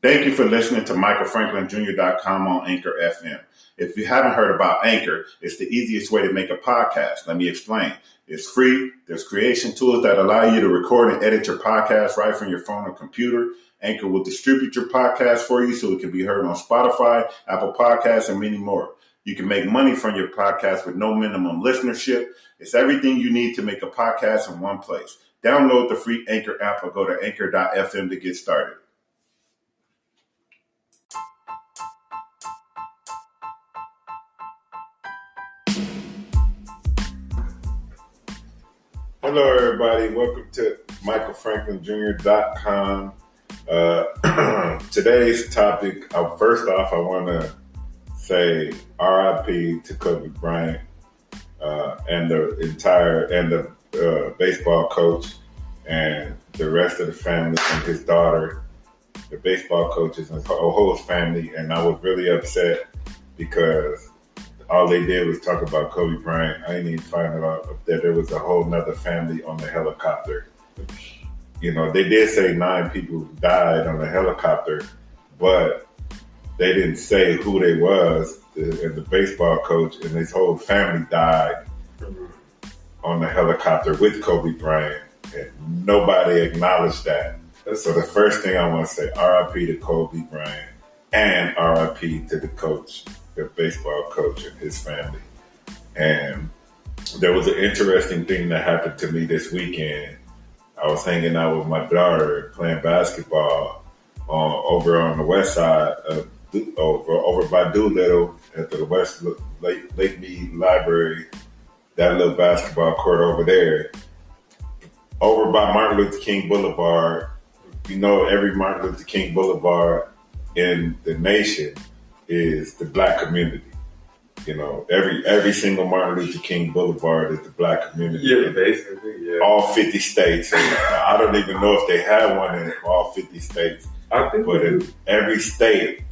Thank you for listening to MichaelFranklinJr.com on Anchor FM. If you haven't heard about Anchor, it's the easiest way to make a podcast. Let me explain. It's free. There's creation tools that allow you to record and edit your podcast right from your phone or computer. Anchor will distribute your podcast for you so it can be heard on Spotify, Apple Podcasts, and many more. You can make money from your podcast with no minimum listenership. It's everything you need to make a podcast in one place. Download the free Anchor app or go to anchor.fm to get started. Hello, everybody. Welcome to MichaelFranklinJr.com. Today's topic, first off, I want to say RIP to Kobe Bryant and the baseball coach and the rest of the family and his daughter, the baseball coaches and his whole family. And I was really upset because all they did was talk about Kobe Bryant. I didn't even find out that there was a whole nother family on the helicopter. You know, they did say 9 people died on the helicopter, but they didn't say who they was. And the baseball coach and his whole family died on the helicopter with Kobe Bryant. And nobody acknowledged that. So the first thing I want to say, RIP to Kobe Bryant and RIP to the coach, the baseball coach and his family. And there was an interesting thing that happened to me this weekend. I was hanging out with my daughter playing basketball over on the west side of over by Doolittle at the West Lake Mead Library, that little basketball court over there. Over by Martin Luther King Boulevard, you know, every Martin Luther King Boulevard in the nation is the black community. You know, every single Martin Luther King Boulevard is the black community. Yeah, basically, yeah. All 50 states. And I don't even know if they have one in all 50 states. I think but in every state,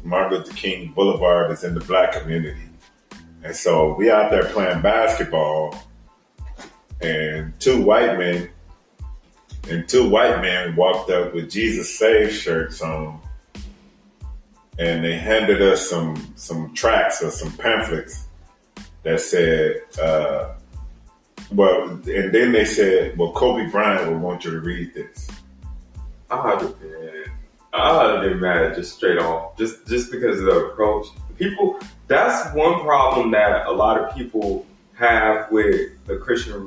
Martin Luther King Boulevard is in the black community. And so we out there playing basketball, and two white men walked up with Jesus Save shirts on, and they handed us some tracts or some pamphlets that said, and then they said, well, Kobe Bryant would want you to read this. I would have been mad just straight off, just because of the approach. People, that's one problem that a lot of people have with the Christian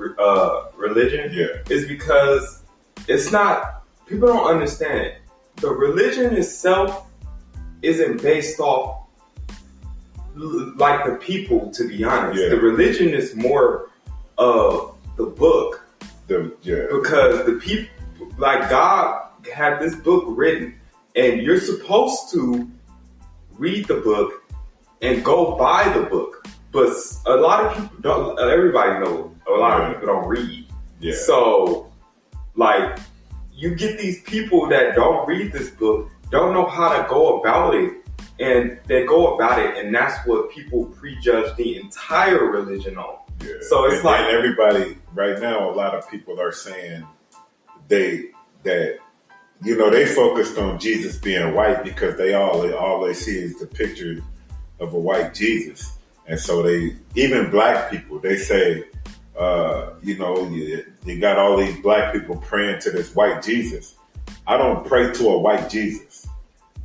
religion, is because it's not, people don't understand it. The religion itself isn't based off like the people, to be honest. The religion is more of the book. Because the people, like God had this book written, and you're supposed to read the book and go by the book. But a lot of people don't, everybody knows, a lot of people don't read. So, like, you get these people that don't read this book, don't know how to go about it, and they go about it, and that's what people prejudge the entire religion on. So it's like everybody right now, a lot of people are saying they focused on Jesus being white because all they see is the picture of a white Jesus. And so even black people, they say, you got all these black people praying to this white Jesus. I don't pray to a white Jesus.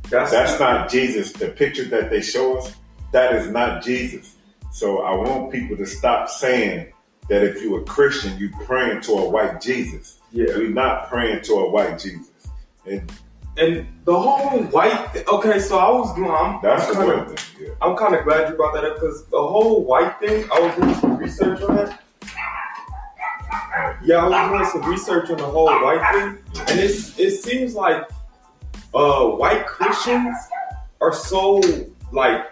That's not Jesus. The picture that they show us, that is not Jesus. So I want people to stop saying that if you're a Christian, you're praying to a white Jesus. We're not praying to a white Jesus. And the whole white thing, okay, so I'm kind of glad you brought that up, because the whole white thing, I was doing some research on that. I was doing some research on the whole white thing, and it seems like white Christians are so like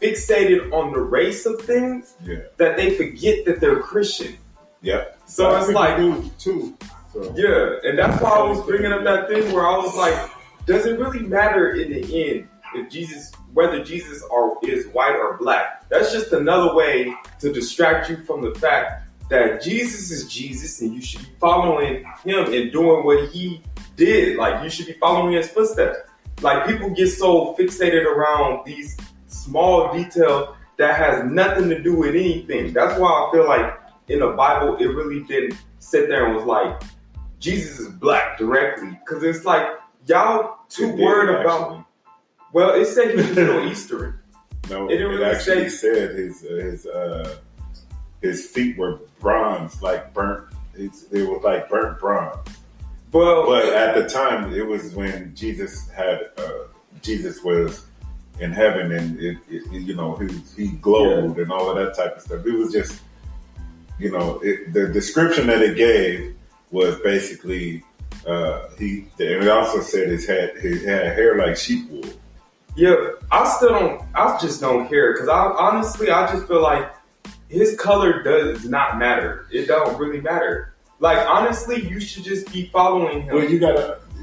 fixated on the race of things that they forget that they're Christian. So it's like too. So. And that's why I was bringing up that thing where I was like, does it really matter in the end if whether Jesus is white or black? That's just another way to distract you from the fact that Jesus is Jesus and you should be following him and doing what he did. Like, you should be following his footsteps. Like, people get so fixated around these small details that has nothing to do with anything. That's why I feel like in the Bible, it really didn't sit there and was like, Jesus is black directly. Because it's like, y'all too worried about... Well, it said he was Middle Eastern. No, it really actually said his feet were bronze, like burnt. It was like burnt bronze. But at the time, it was when Jesus was in heaven, and he glowed and all of that type of stuff. It was just, the description that it gave was basically it also said he had hair like sheep wool. Yeah, I just don't care, because I just feel like his color does not matter. It don't really matter. Like, honestly, you should just be following him. Well,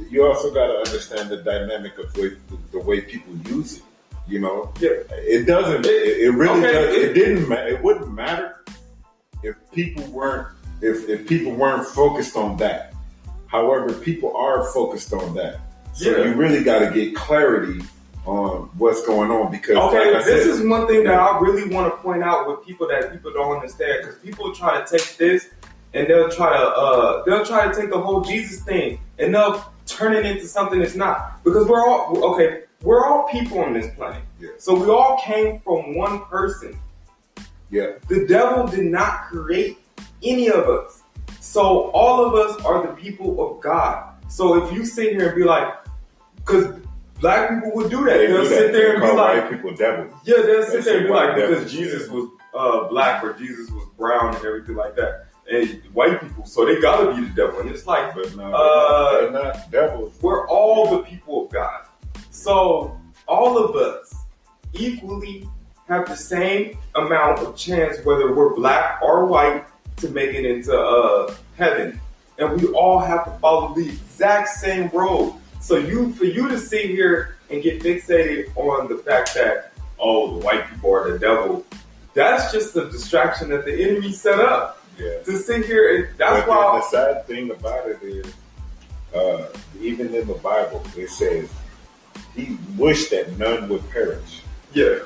you also gotta understand the dynamic of the way people use it. Yeah. It doesn't. It really does. It didn't. It wouldn't matter if people weren't focused on that. However, people are focused on that. So you really got to get clarity on what's going on, because this is one thing that I really want to point out with people that people don't understand, because people try to take this and they'll try to take the whole Jesus thing and they'll turn it into something it's not, because we're all people on this planet. Yeah. So we all came from one person. Yeah. The devil did not create any of us. So all of us are the people of God. So if you sit here and be like, because black people would do that. They'll sit there and be like, white people devils. Yeah, they'll sit there and be like, because Jesus was black or Jesus was brown and everything like that. And white people, so they gotta be the devil. And it's like, but no, they're not devils. We're all the people of God. So all of us equally have the same amount of chance, whether we're black or white, to make it into heaven. And we all have to follow the exact same road. So for you to sit here and get fixated on the fact that, the white people are the devil, that's just a distraction that the enemy set up. Yeah. To sit here, and that's why. The sad thing about it is, even in the Bible, it says he wished that none would perish. Yeah.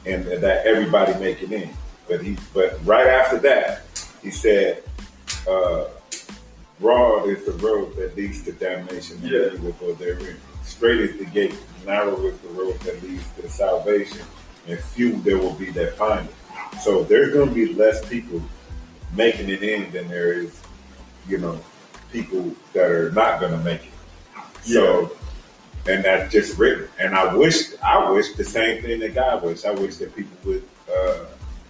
And that everybody make it in. But right after that, he said, broad is the road that leads to damnation, and many will go therein. Straight is the gate, narrow is the road that leads to salvation, and few there will be that find it. So there's going to be less people making it in than there is, people that are not going to make it. So, and that's just written. And I wish the same thing that God wished. I wish that people would,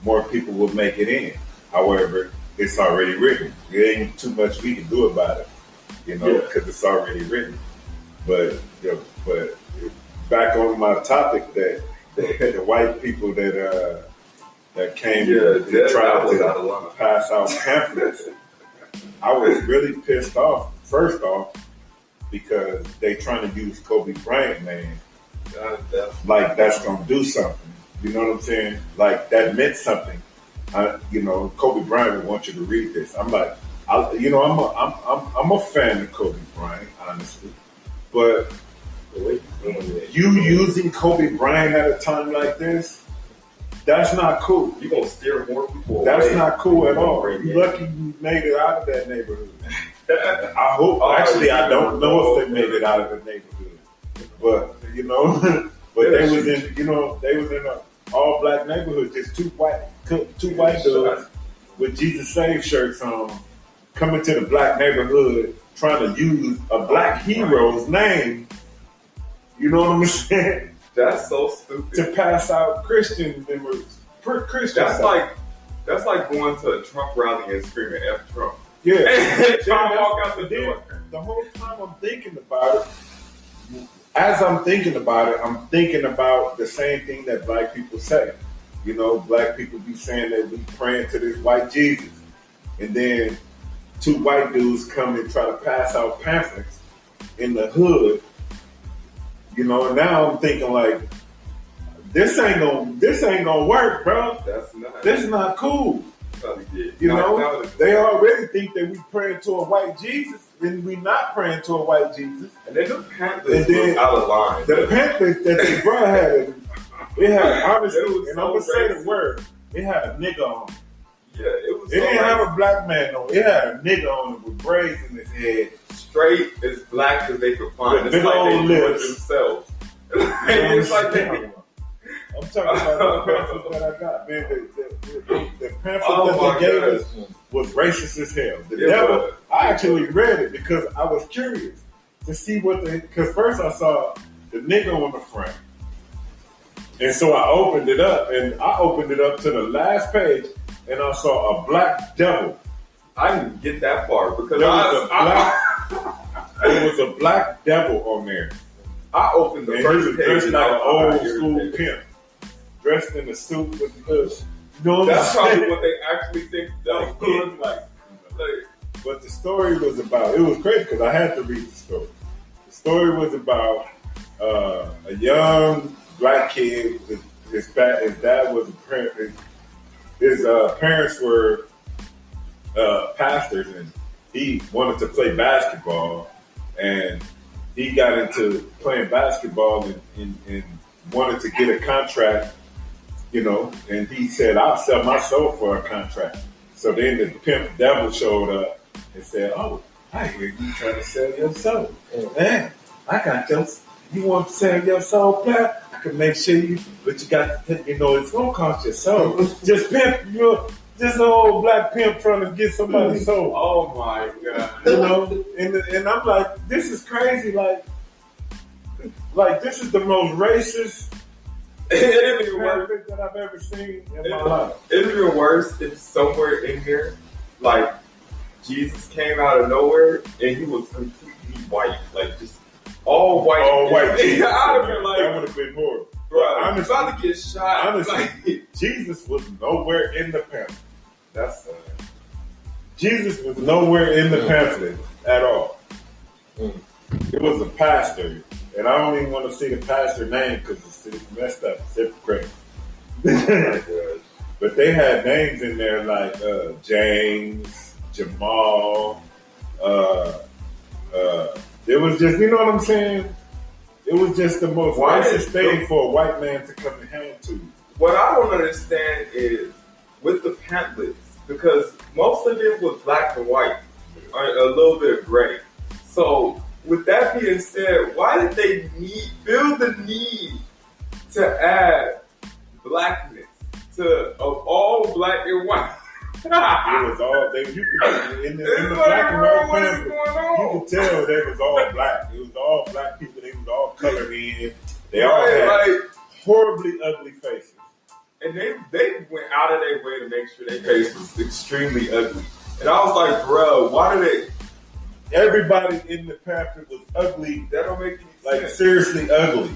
more people would make it in. However, it's already written. There ain't too much we can do about it, because it's already written. But back on my topic, that the white people that came and tried to pass out pamphlets, I was really pissed off. First off, because they trying to use Kobe Bryant name, like that's gonna do something. You know what I'm saying? Like that meant something. Kobe Bryant would want you to read this. I'm like, I'm a fan of Kobe Bryant, honestly, but you using Kobe Bryant at a time like this, that's not cool. You're gonna steer more people away. That's not cool at all. You're lucky you made it out of that neighborhood. I hope. Actually, I don't know if they made it out of the neighborhood, but they was in an all black neighborhood, just two white dudes with Jesus Save shirts on, coming to the black neighborhood, trying to use a black hero's name. You know what I'm saying? That's so stupid. To pass out Christian members. That's like going to a Trump rally and screaming F Trump. Yeah. Trying to walk out the door. The whole time I'm thinking about it, as I'm thinking about it, I'm thinking about the same thing that black people say. Black people be saying that we praying to this white Jesus. And then two white dudes come and try to pass out pamphlets in the hood. And now I'm thinking like, this ain't gonna work, bro. That's not cool. trying to get You knocked know, out. they already think that we praying to a white Jesus, and we not praying to a white Jesus. And then the pamphlets were out of line. The pamphlets that they brought had, it had honestly, and so I'm gonna say the racist. word, it had a nigga on it. Yeah, it was. It didn't have a black man on it. It had a nigga on it with braids in his head. Straight as black as they could find. With It's big like old they do it lips. themselves. It's like they. I'm talking about the pamphlets that I got, man. The pamphlet Oh that they gave gosh. us was racist as hell. The It devil, was. I actually read it because I was curious to see because first I saw the nigga on the front. And so I opened it up to the last page and I saw a black devil. I didn't get that far because there was a black devil on there. I opened the And he first was page dressed and like I an was old school irritated. pimp. Dressed in a suit with the you know what That's I'm saying? probably what they actually think that would look like. But the story was about, it was crazy because I had to read the story. The story was about a young black kid. His dad was a parent. His parents were pastors, and he wanted to play basketball. And he got into playing basketball and wanted to get a contract, you know. And he said, "I'll sell my soul for a contract." So then the pimp devil showed up and said, "Oh, I hear you trying to sell your soul. Man, I got your. You want to sell your soul, player? I can make sure you, but you got to, you know, it's gonna cost your soul. Just pimp, just an old black pimp trying to get somebody's soul. Oh my god! You know, and I'm like, this is crazy. Like this is the most racist It'd be worse. pamphlet that I've ever seen in my life. It'd be worse if somewhere in here, like Jesus came out of nowhere and he was completely white, like just all white. All white Jesus. I'd have been like, that would have been horrible. bro, Honestly, I'm about to get shot. honestly, Like, Jesus was nowhere in the pamphlet. that's Jesus was nowhere in the pamphlet at all. It was a pastor, and I don't even want to see the pastor name because it's messed up. It's hypocritical. But they had names in there like James, Jamal. It was just, you know what I'm saying? It was just the most racist thing for a white man to come and hand to you. what I don't understand is with the pamphlets, because most of it was black and white, or a little bit of gray. So with that being said, why did they feel the need to add blackness to all black and white? It was all you could in the black and white pamphlet. You could tell they was all black. It was all black people. They was all colored in. They all had horribly ugly faces. And they went out of their way to make sure their face was extremely ugly. And I was like, bro, why do they? Everybody in the pamphlet was ugly. That don't make any sense. Seriously ugly.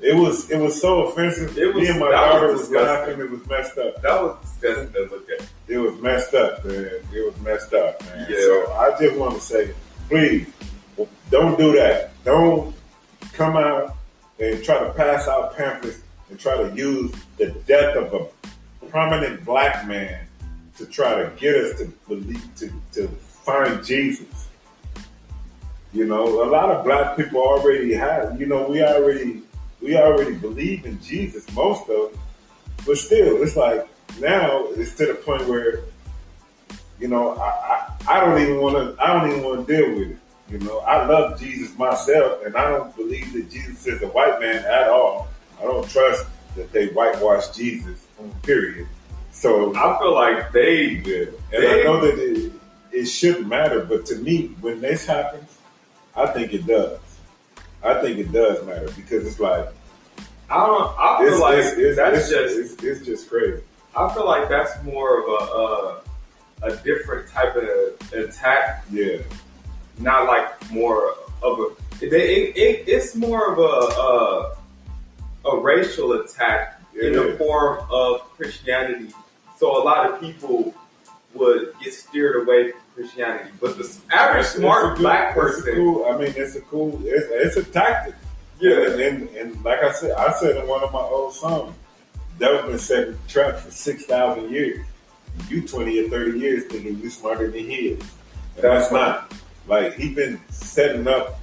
It was so offensive. Me and my daughter was laughing. It was messed up. That was disgusting to look at. It was messed up, man. It was messed up, man. Yeah. So I just want to say, please, don't do that. Don't come out and try to pass out pamphlets and try to use the death of a prominent black man to try to get us to believe, to find Jesus. You know, a lot of black people already have, you know, we already believe in Jesus, most of them, but still, it's like now it's to the point where, you know, I don't even want to deal with it. You know, I love Jesus myself, and I don't believe that Jesus is a white man at all. I don't trust that they whitewash Jesus. Period. So I feel like they did, and I know that it shouldn't matter, but to me, when this happens, I think it does. I think it does matter because it's like I feel like it's just crazy. I feel like that's more of a different type of attack. Yeah, not like more of a. It's more of a racial attack in the form of Christianity. So a lot of people would get steered away from Christianity, but the average smart black person. It's a tactic. Yeah, and like I said in one of my old songs, devil's been setting traps for 6,000 years. you 20 or 30 years thinking you smarter than he is. And that's not. Like, he been setting up